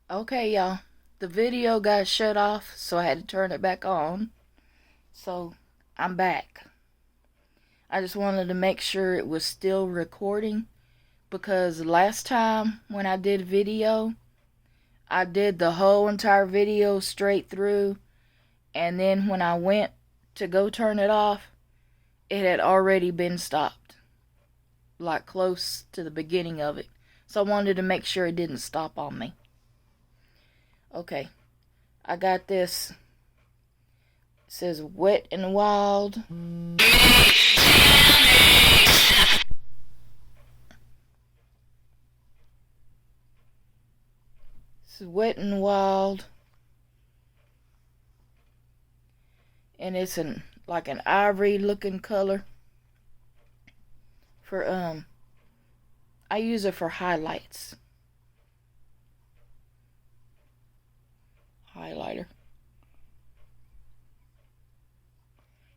Okay, y'all. The video got shut off, so I had to turn it back on. So, I'm back. I just wanted to make sure it was still recording because last time when I did video, I did the whole entire video straight through, and then when I went to go turn it off, it had already been stopped, like close to the beginning of it. So I wanted to make sure it didn't stop on me. Okay, I got this. It says Wet and Wild. This is Wet and Wild, and it's like an ivory looking color. For I use it for highlights. Highlighter.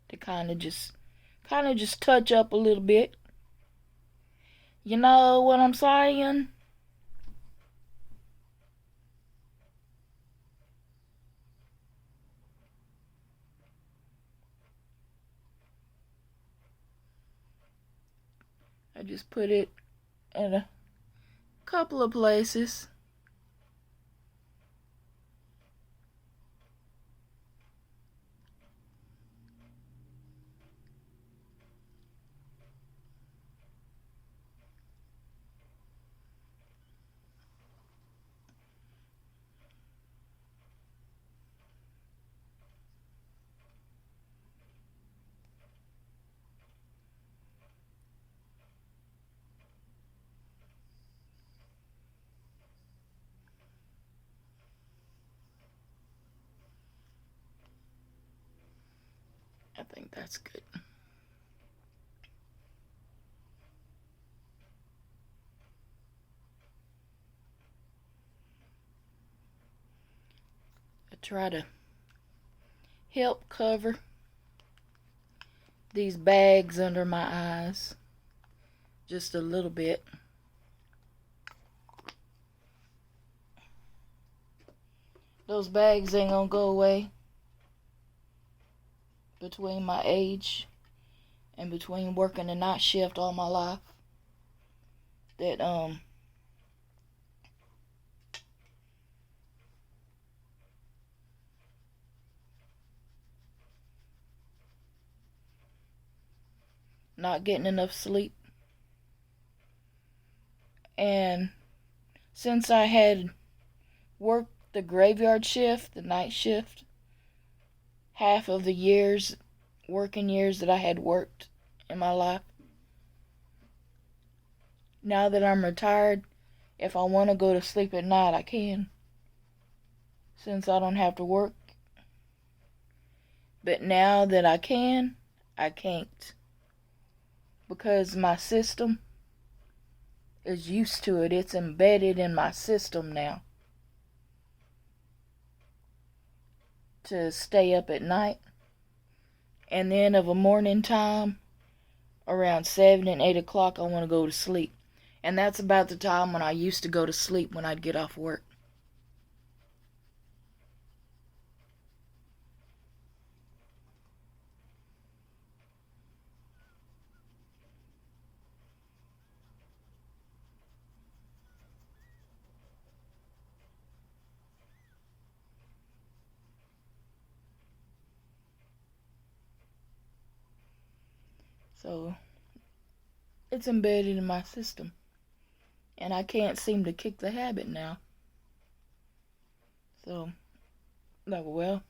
To kind of just touch up a little bit. You know what I'm saying? I just put it in a couple of places. I think that's good. I try to help cover these bags under my eyes just a little bit. Those bags ain't gonna go away between my age and between working the night shift all my life. That not getting enough sleep. And since I had worked the graveyard shift, the night shift, half of the working years that I had worked in my life, now that I'm retired, if I want to go to sleep at night, I can. Since I don't have to work. But now that I can, I can't. Because my system is used to it. It's embedded in my system now. To stay up at night. And then of a morning time, around 7 and 8 o'clock, I want to go to sleep. And that's about the time when I used to go to sleep when I'd get off work. So, it's embedded in my system. And I can't seem to kick the habit now. So, like, well,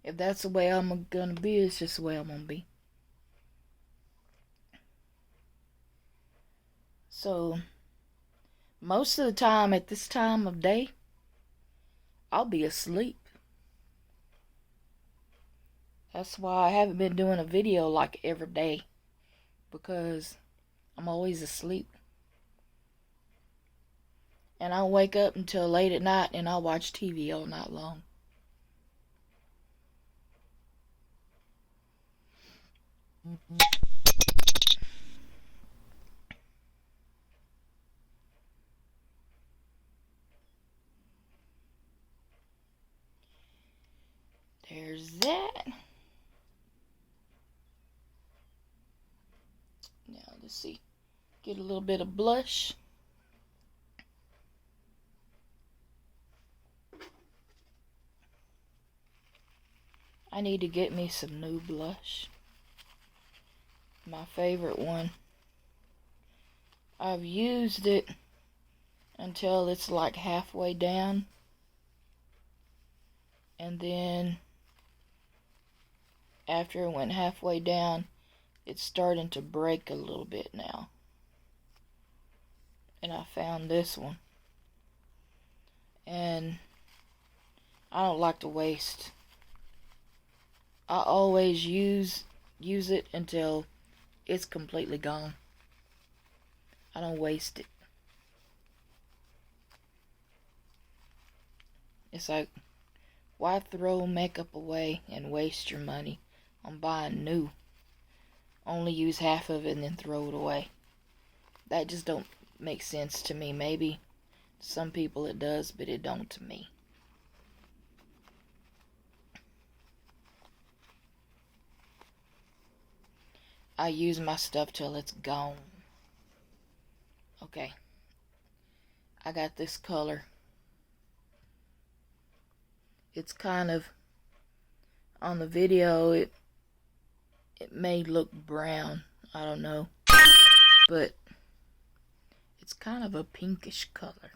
if that's the way I'm gonna be, it's just the way I'm gonna be. So, most of the time at this time of day, I'll be asleep. That's why I haven't been doing a video like every day. Because I'm always asleep. And I'll wake up until late at night and I'll watch TV all night long. There's that. Now let's see. Get a little bit of blush. I need to get me some new blush. My favorite one. I've used it until it's like halfway down. And then after it went halfway down, it's starting to break a little bit now. And I found this one. And I don't like to waste. I always use it until it's completely gone. I don't waste it. It's like, why throw makeup away and waste your money on buying new? Only use half of it and then throw it away. That just don't make sense to me. Maybe to some people it does, but it don't to me. I use my stuff till it's gone. Okay. I got this color. It's kind of, on the video, it may look brown. I don't know. But it's kind of a pinkish color.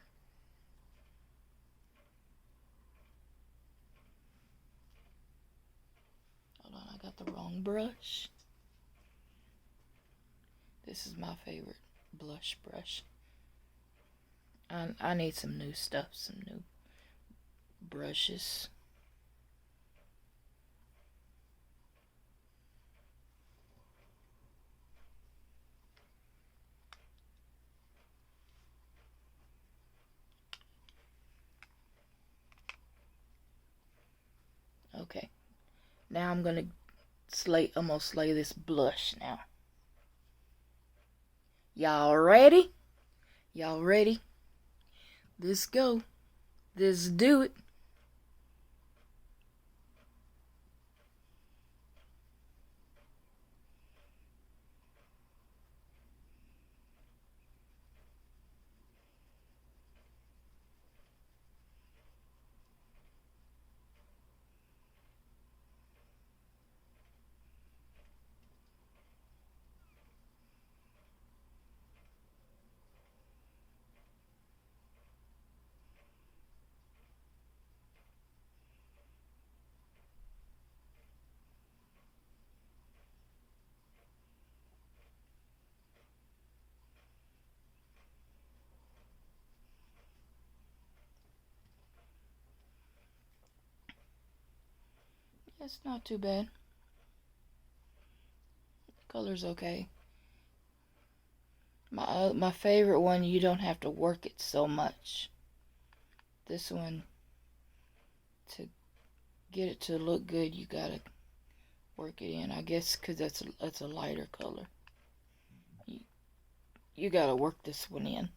Hold on, I got the wrong brush. This is my favorite blush brush. I need some new stuff, some new brushes. Okay. Now I'm gonna slay this blush now. Y'all ready? Y'all ready? Let's go. Let's do it. It's not too bad. Color's okay. My favorite one, you don't have to work it so much. This one, to get it to look good, you gotta work it in. I guess because that's a lighter color. You gotta work this one in.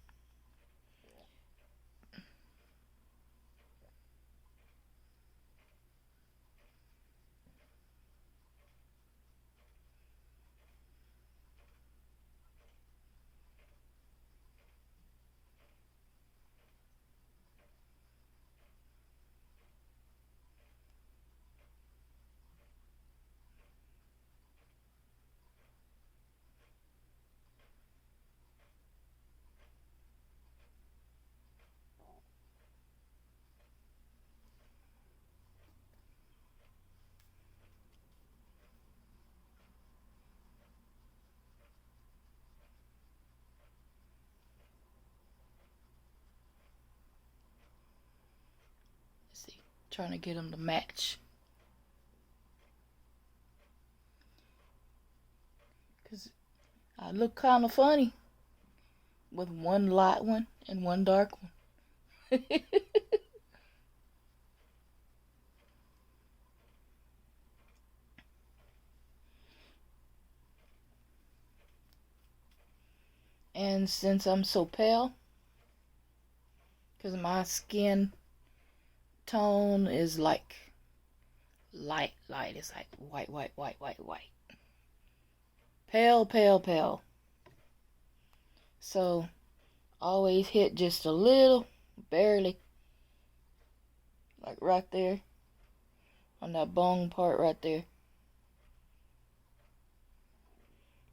Let's see, trying to get them to match. Because I look kind of funny with one light one and one dark one. And since I'm so pale, because my skin tone is like light. It's like white. Pale. So always hit just a little, barely, like right there on that bone part right there,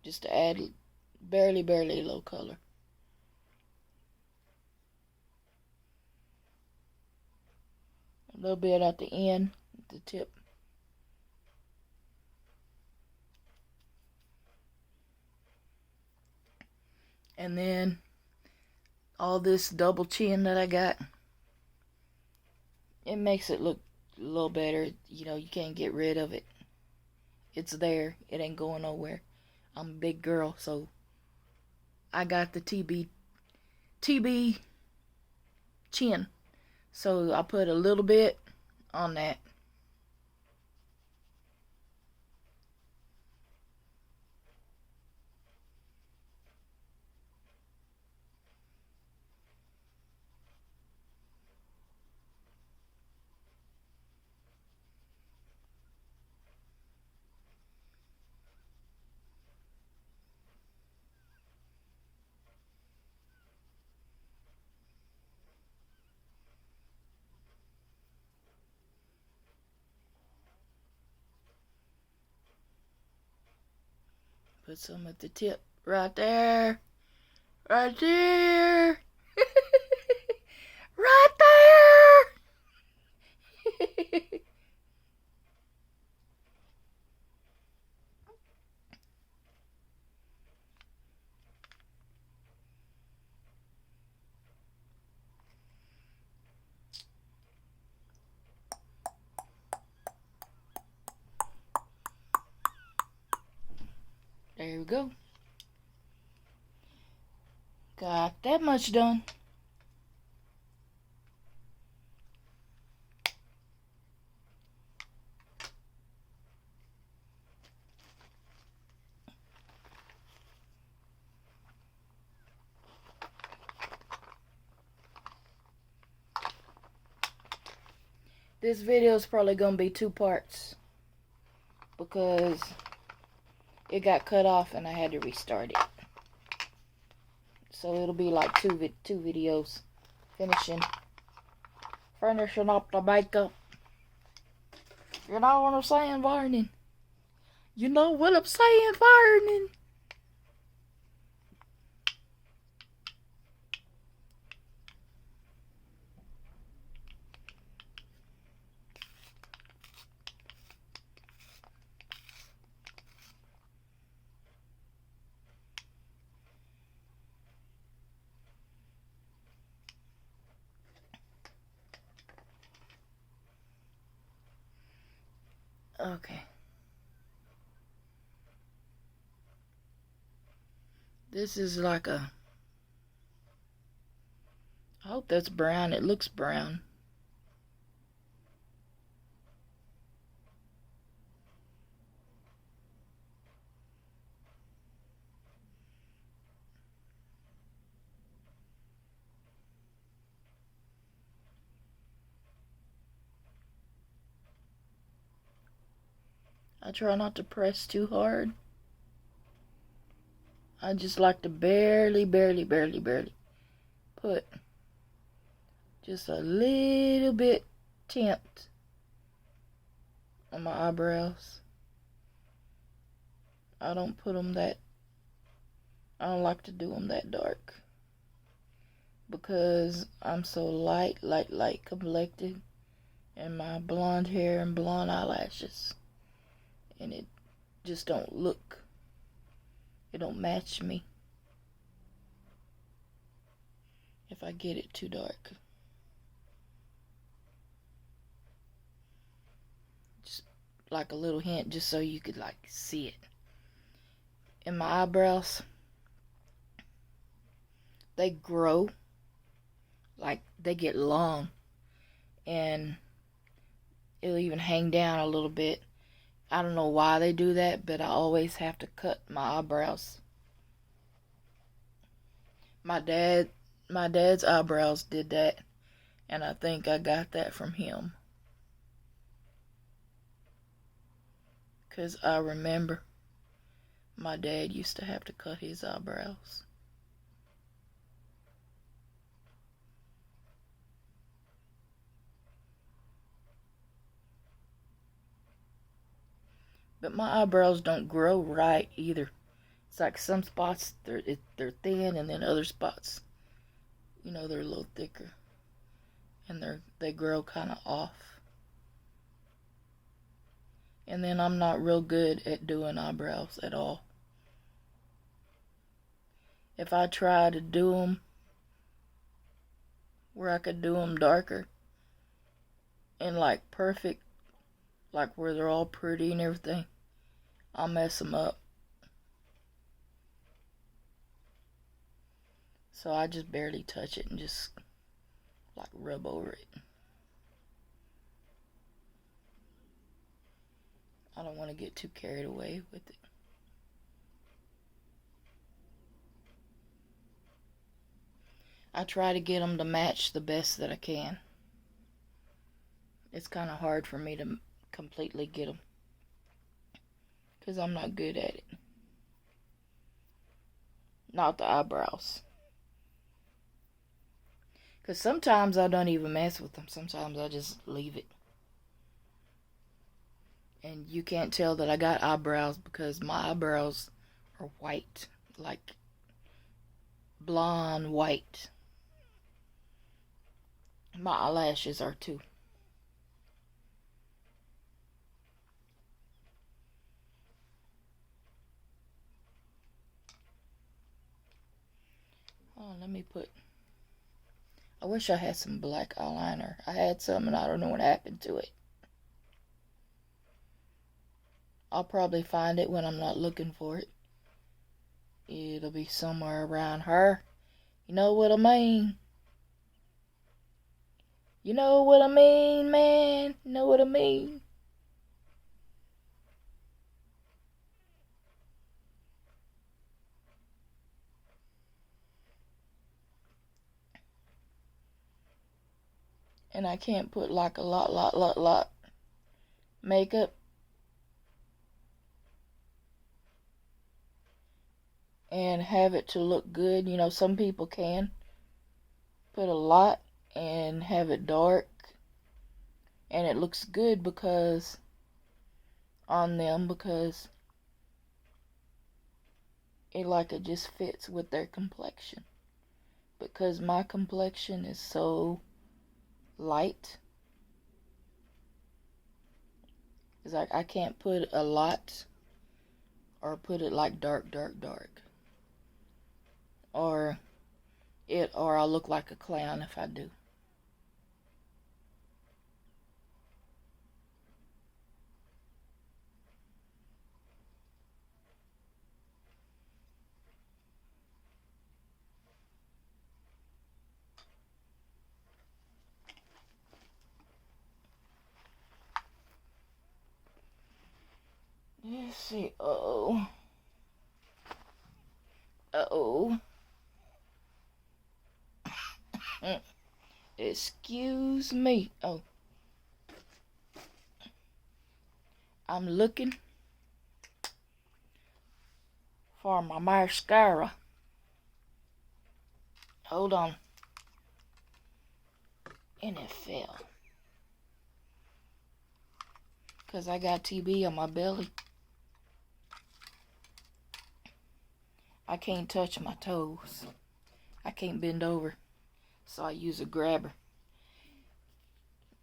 just to add barely a little color. A little bit at the end, the tip. And then all this double chin that I got, it makes it look a little better. You know, you can't get rid of it. It's there. It ain't going nowhere. I'm a big girl, so I got the TB chin. So I put a little bit on that. Put some at the tip right there. Right there. Right there. There we go. Got that much done. This video is probably gonna be 2 parts because it got cut off and I had to restart it. So it'll be like two videos, finishing up the makeup. You know what I'm saying, Varnon? You know what I'm saying, Varnon? Okay. This is like a... I hope that's brown. It looks brown. I try not to press too hard. I just like to barely put just a little bit tint on my eyebrows. I don't put them that... I don't like to do them that dark because I'm so light complected, and my blonde hair and blonde eyelashes, and it just don't look, it don't match me if I get it too dark. Just like a little hint, just so you could like see it. And my eyebrows, they grow, like they get long, and it'll even hang down a little bit. I don't know why they do that, but I always have to cut my eyebrows. My dad's eyebrows did that, and I think I got that from him. 'Cause I remember my dad used to have to cut his eyebrows. But my eyebrows don't grow right either. It's like some spots they're thin, and then other spots, they're a little thicker, and they grow kind of off. And then I'm not real good at doing eyebrows at all. If I try to do them where I could do them darker and like perfect, like where they're all pretty and everything, I'll mess them up. So I just barely touch it and just like rub over it. I don't want to get too carried away with it. I try to get them to match the best that I can. It's kind of hard for me to completely get them because I'm not good at it. Not the eyebrows. Because sometimes I don't even mess with them. Sometimes I just leave it. And you can't tell that I got eyebrows because my eyebrows are white. Like blonde white. My eyelashes are too. Oh, let me put... I wish I had some black eyeliner. I had some and I don't know what happened to it. I'll probably find it when I'm not looking for it. It'll be somewhere around her. You know what I mean? You know what I mean, man? You know what I mean? And I can't put like a lot makeup. And have it to look good. Some people can put a lot and have it dark. And it looks good because on them because it just fits with their complexion. Because my complexion is so light. It's like I can't put a lot or put it like dark. Or I'll look like a clown if I do. Let's see. Uh-oh. Excuse me. Oh. I'm looking for my mascara. Hold on. And it fell. Because I got TB on my belly. I can't touch my toes. I can't bend over. So I use a grabber.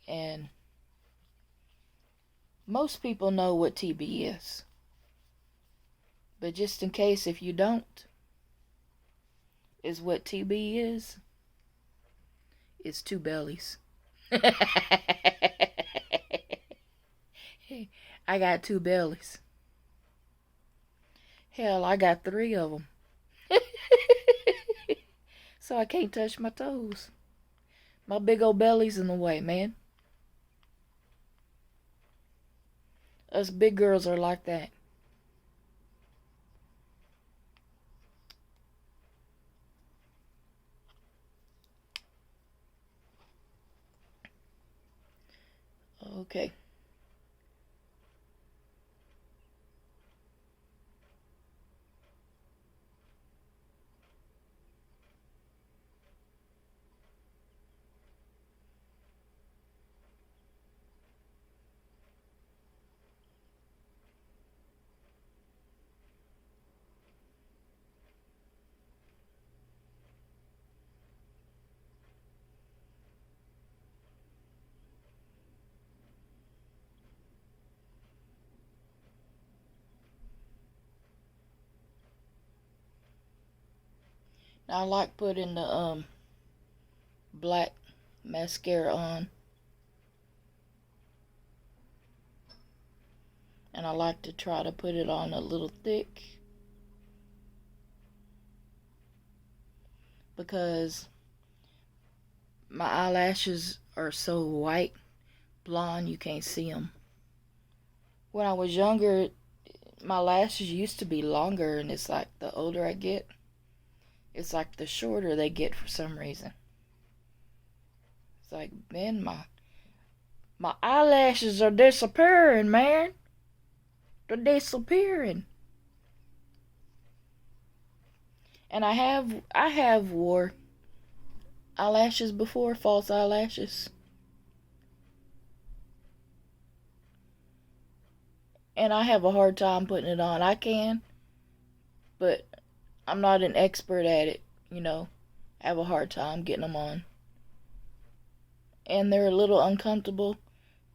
And most people know what TB is. But just in case if you don't, is what TB is. It's two bellies. I got two bellies. Hell, I got 3 of them. So I can't touch my toes. My big old belly's in the way, man. Us big girls are like that. Okay. I like putting the black mascara on, and I like to try to put it on a little thick because my eyelashes are so white, blonde, you can't see them. When I was younger, my lashes used to be longer, and it's like the older I get, it's like the shorter they get for some reason. It's like, man, my eyelashes are disappearing, man. They're disappearing. And I have wore eyelashes before, false eyelashes. And I have a hard time putting it on. I can, but I'm not an expert at it, you know. I have a hard time getting them on. And they're a little uncomfortable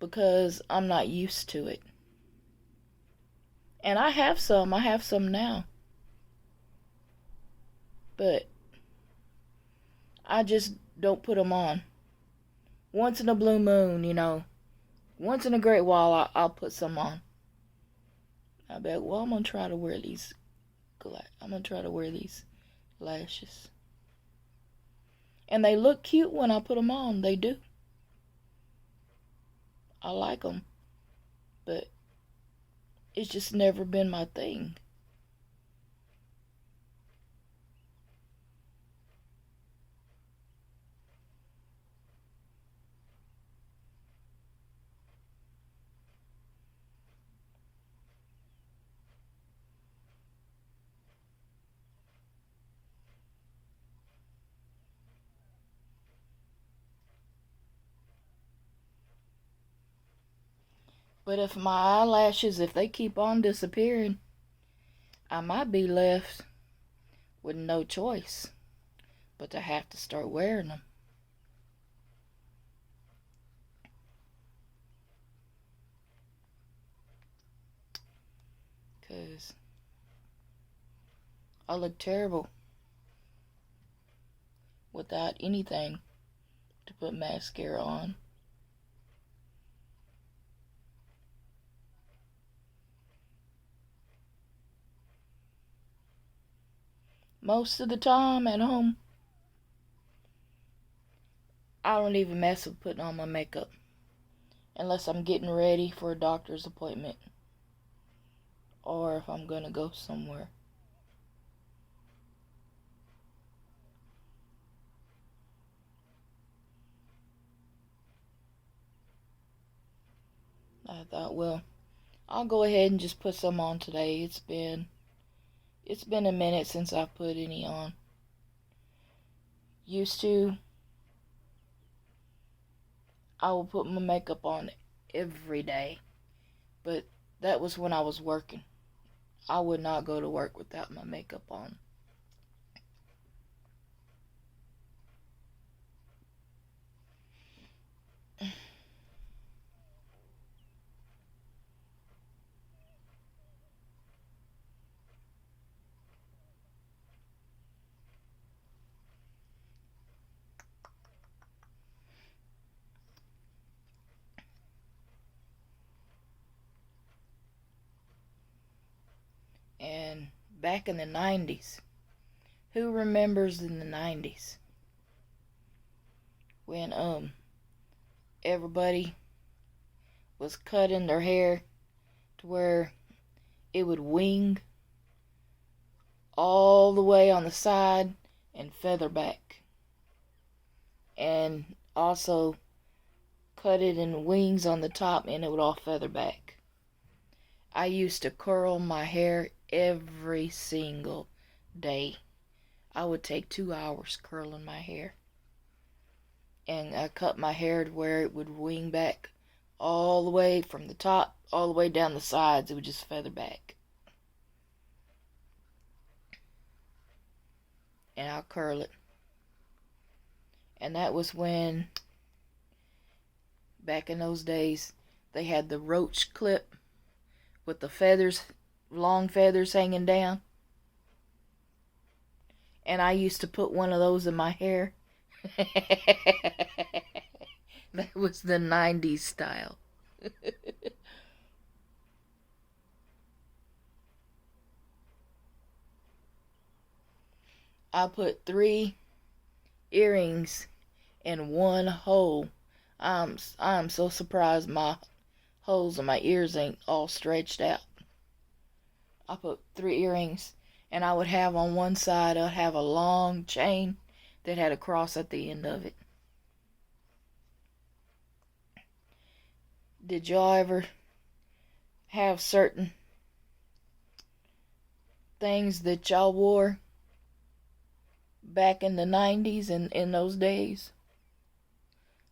because I'm not used to it. And I have some now. But I just don't put them on. Once in a blue moon, you know. Once in a great while, I'll put some on. I bet, well, I'm going to try to wear these. I'm going to try to wear these lashes. And they look cute when I put them on. They do. I like them. But it's just never been my thing. But if my eyelashes, if they keep on disappearing, I might be left with no choice but to have to start wearing them. Because I look terrible without anything to put mascara on. Most of the time at home, I don't even mess with putting on my makeup unless I'm getting ready for a doctor's appointment or if I'm gonna go somewhere. I thought, well, I'll go ahead and just put some on today. It's been a minute since I put any on. Used to, I would put my makeup on every day, but that was when I was working. I would not go to work without my makeup on. And back in the 90s, who remembers in the 90s when everybody was cutting their hair to where it would wing all the way on the side and feather back, and also cut it in wings on the top and it would all feather back. I used to curl my hair every single day. I would take 2 hours curling my hair. And I cut my hair to where it would wing back all the way from the top, all the way down the sides. It would just feather back. And I'll curl it. And that was when, back in those days, they had the roach clip with the feathers, long feathers hanging down. And I used to put one of those in my hair. That was the 90s style. I put 3 earrings in one hole. I'm so surprised my holes in my ears ain't all stretched out. I put 3 earrings, and I would have on one side, I'd have a long chain that had a cross at the end of it. Did y'all ever have certain things that y'all wore back in the 90s and in those days?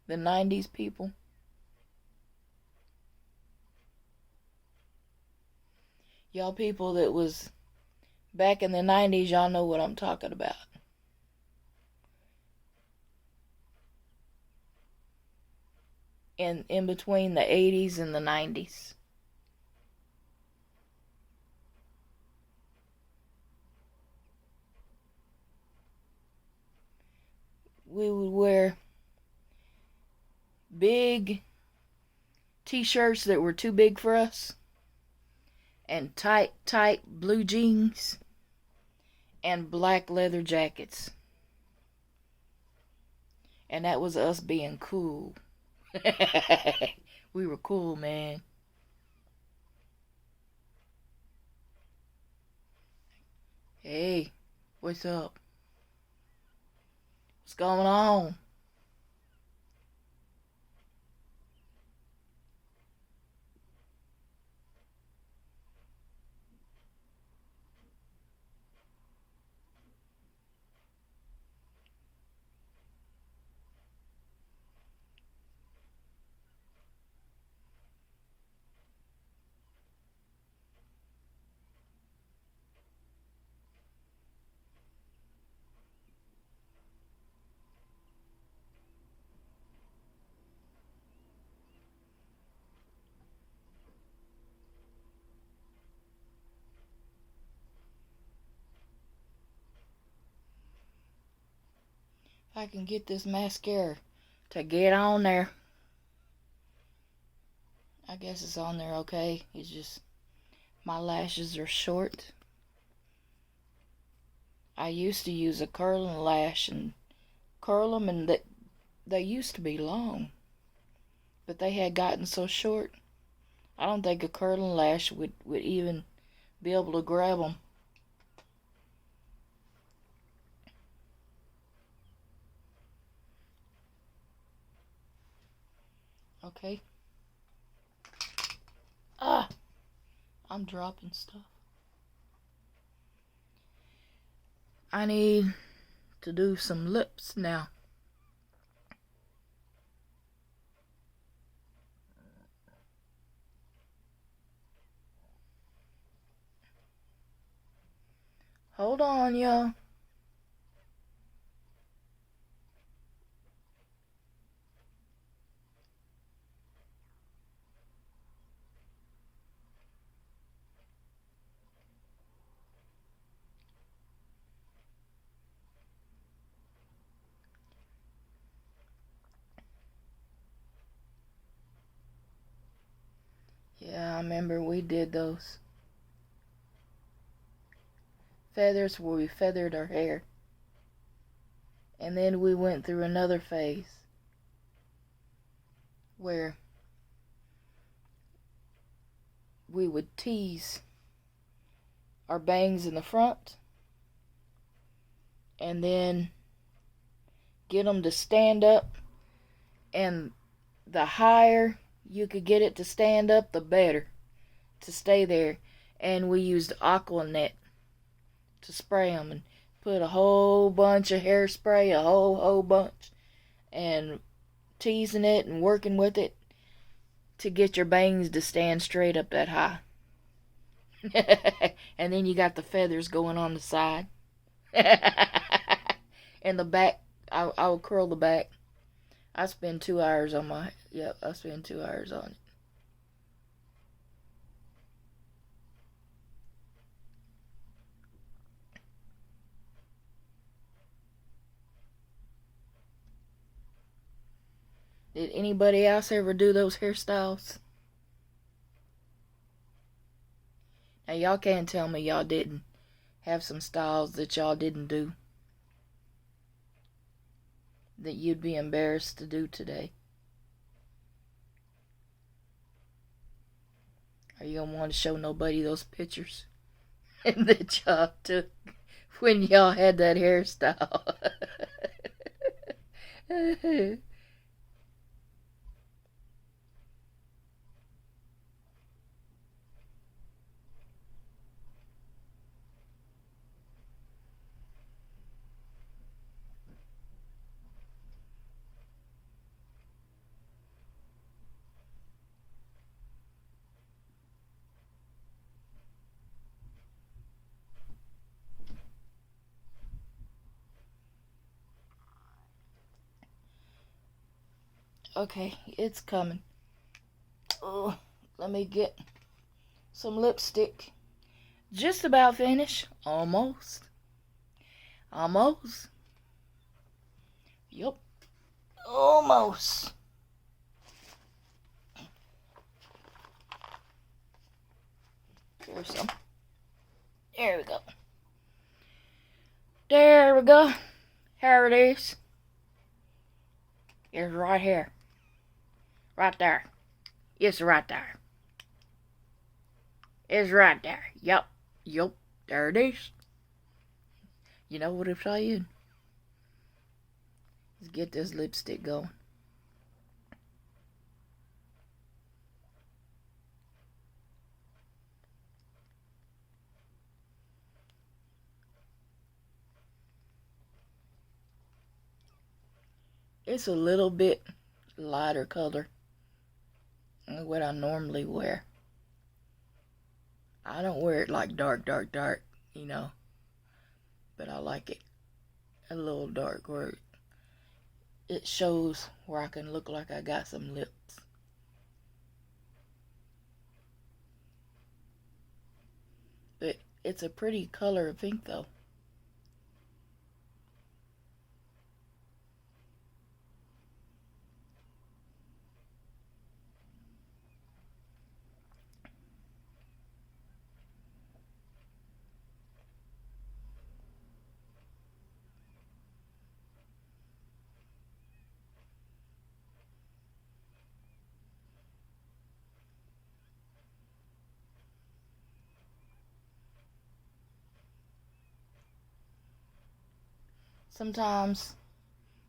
The 90s people? Y'all people that was back in the 90s, y'all know what I'm talking about. In between the 80s and the 90s. We would wear big t-shirts that were too big for us, and tight blue jeans, and black leather jackets. And that was us being cool. We were cool, man. Hey, what's up? What's going on? If I can get this mascara to get on there. I guess it's on there okay. It's just my lashes are short. I used to use a curling lash and curl them, and they used to be long, but they had gotten so short. I don't think a curling lash would even be able to grab them. Okay. Ah! I'm dropping stuff. I need to do some lips now. Hold on, y'all. Yeah, I remember we did those feathers where we feathered our hair. And then we went through another phase where we would tease our bangs in the front and then get them to stand up, and the higher you could get it to stand up, the better to stay there. And we used Aquanet to spray them and put a whole bunch of hairspray, a whole bunch, and teasing it and working with it to get your bangs to stand straight up that high. And then you got the feathers going on the side. And the back, I will curl the back. I spend 2 hours on my, yep, I spend 2 hours on it. Did anybody else ever do those hairstyles? Now y'all can't tell me y'all didn't have some styles that y'all didn't do, that you'd be embarrassed to do today. Are you gonna want to show nobody those pictures that y'all took when y'all had that hairstyle? Okay, it's coming. Oh, let me get some lipstick. Just about finished. Almost. Almost. Yup. Almost. Here's some. There we go. There we go. Here it is. It's right here. Right there. It's right there. It's right there. Yup. Yup. There it is. You know what I'm saying? Let's get this lipstick going. It's a little bit lighter color than what I normally wear. I don't wear it like dark, you know. But I like it a little dark where it shows where I can look like I got some lips. But it's a pretty color of pink though. Sometimes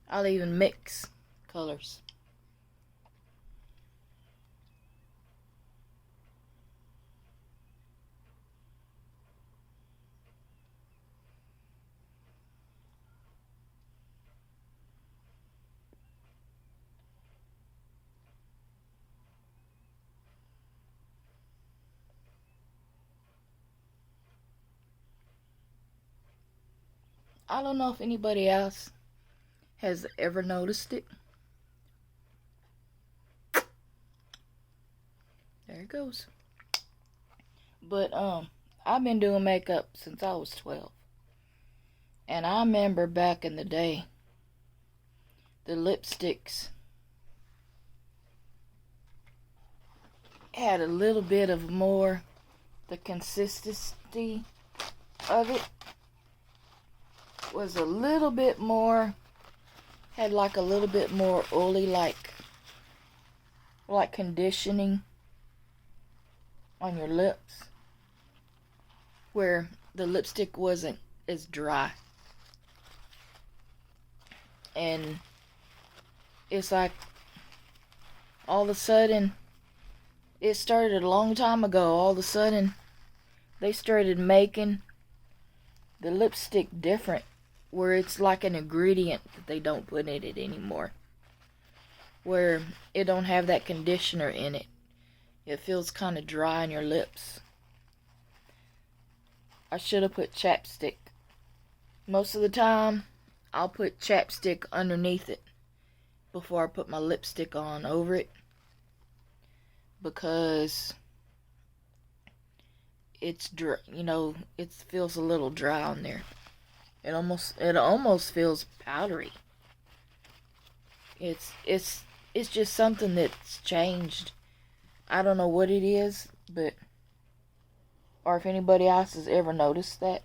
I'll even mix colors. I don't know if anybody else has ever noticed it. There it goes. But I've been doing makeup since I was 12. And I remember back in the day, the lipsticks had a little bit of more, the consistency of it was a little bit more, had like a little bit more oily, like conditioning on your lips, where the lipstick wasn't as dry. And it's like all of a sudden, it started a long time ago, all of a sudden they started making the lipstick different, where it's like an ingredient that they don't put in it anymore, where it don't have that conditioner in it. It feels kind of dry on your lips. I should have put chapstick. Most of the time I'll put chapstick underneath it before I put my lipstick on over it, because it's dry, you know, it feels a little dry on there. It almost feels powdery. It's it's just something that's changed. I don't know what it is, but, or if anybody else has ever noticed that.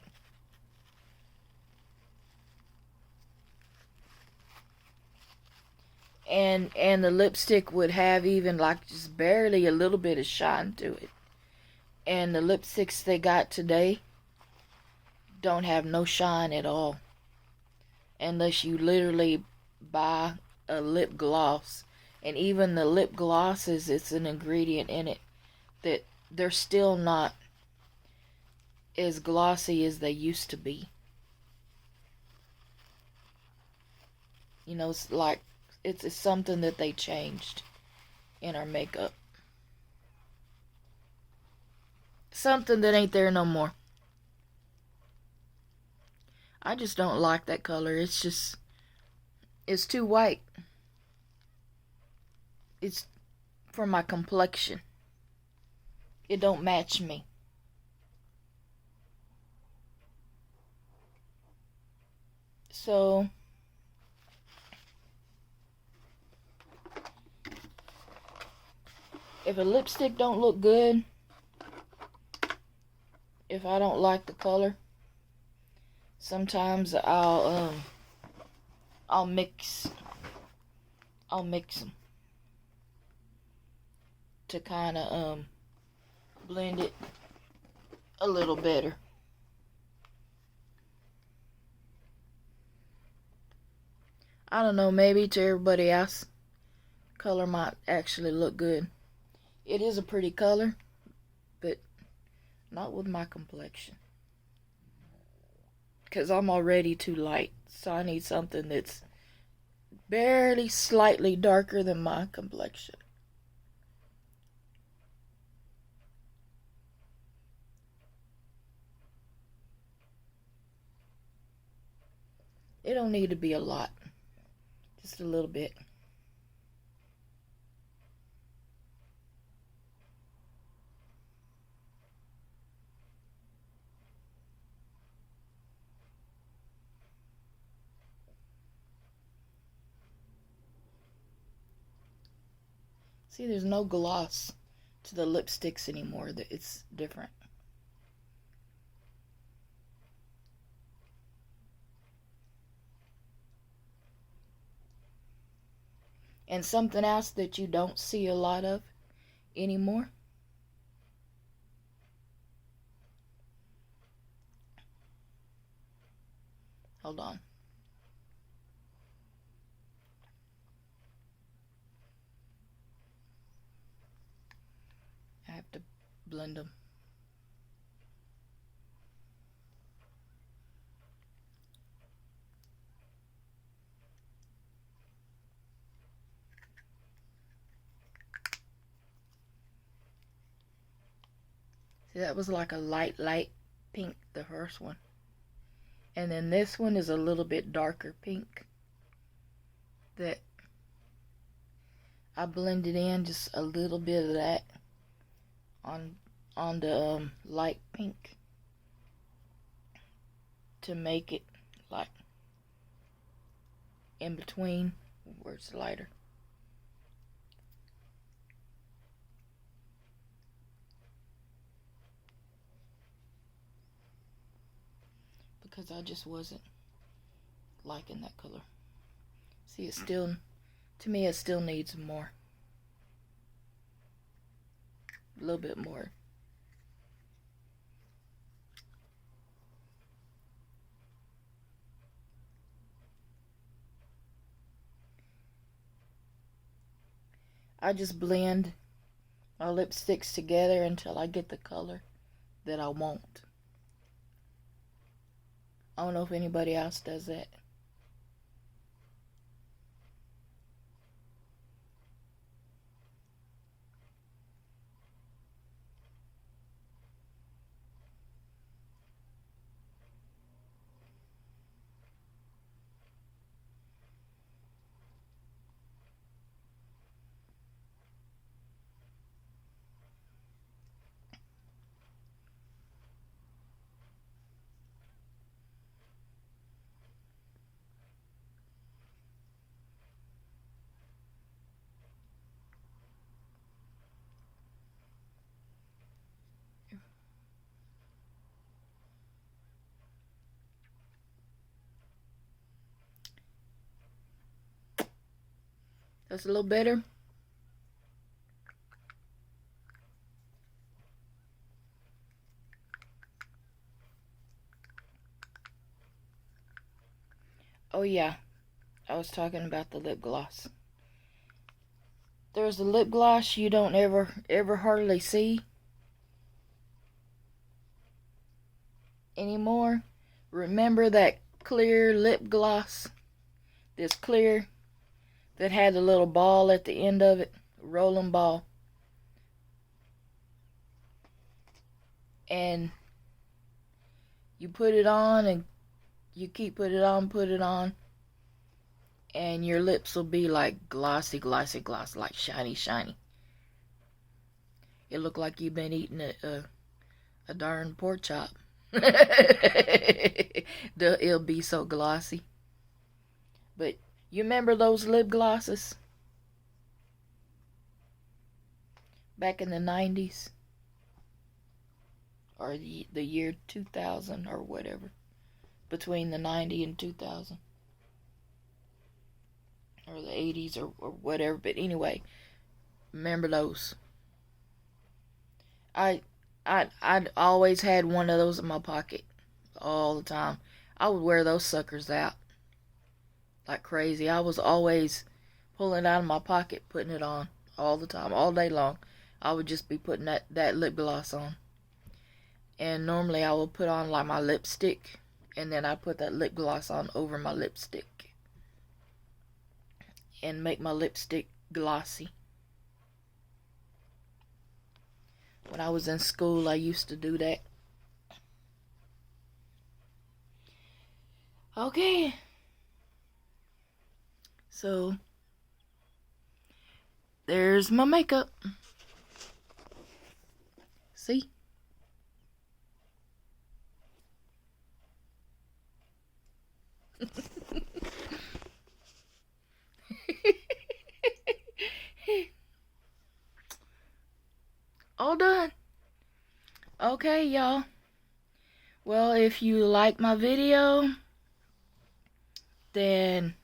And the lipstick would have even like just barely a little bit of shine to it. And the lipsticks they got today don't have no shine at all. Unless you literally buy a lip gloss. And even the lip glosses, it's an ingredient in it that they're still not as glossy as they used to be. You know, it's like it's something that they changed in our makeup. Something that ain't there no more. I just don't like that color. It's too white. It's for my complexion. It don't match me. So if a lipstick don't look good, if I don't like the color, sometimes I'll mix them to kind of blend it a little better. I don't know, maybe to everybody else, color might actually look good. It is a pretty color, but not with my complexion. Because I'm already too light, so I need something that's barely slightly darker than my complexion. It don't need to be a lot, just a little bit. See, there's no gloss to the lipsticks anymore. It's different. And something else that you don't see a lot of anymore. Hold on. I have to blend them. See, that was like a light pink, the first one. And then this one is a little bit darker pink that I blended in just a little bit of that on the light pink to make it like in between where it's lighter. Because I just wasn't liking that color. See, it still, to me, it still needs more. A little bit more. I just blend my lipsticks together until I get the color that I want. I don't know if anybody else does that. That's a little better. Oh yeah, I was talking about the lip gloss. There's a lip gloss you don't ever hardly see anymore. Remember that clear lip gloss? This clear that had a little ball at the end of it, rolling ball. And you put it on and you keep put it on, and your lips will be like glossy, like shiny. It look like you've been eating a darn pork chop. It'll be so glossy. But you remember those lip glosses back in the 90s? Or the year 2000 or whatever. Between the 90 and 2000. Or the 80s or whatever. But anyway, remember those. I'd always had one of those in my pocket all the time. I would wear those suckers out like crazy. I was always pulling it out of my pocket, putting it on all the time, all day long. I would just be putting that lip gloss on. And normally I would put on like my lipstick, and then I put that lip gloss on over my lipstick and make my lipstick glossy. When I was in school, I used to do that. Okay. So, there's my makeup. See? All done. Okay, y'all. Well, if you like my video, then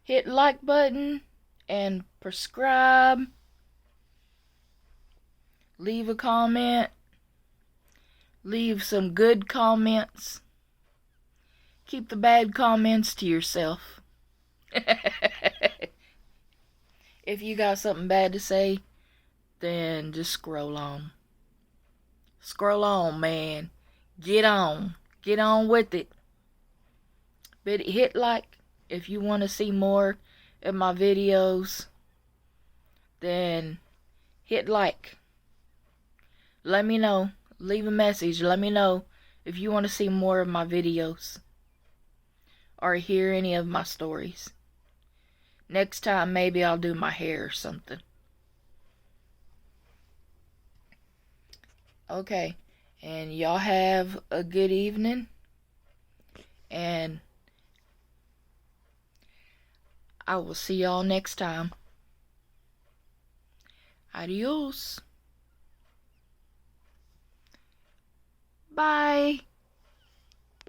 hit like button and subscribe. Leave a comment. Leave some good comments. Keep the bad comments to yourself. If you got something bad to say, then just scroll on. Scroll on, man. Get on. Get on with it. But hit like if you want to see more of my videos. Then hit like. Let me know. Leave a message. Let me know if you want to see more of my videos. Or hear any of my stories. Next time, maybe I'll do my hair or something. Okay. And y'all have a good evening. And I will see y'all next time. Adios. Bye.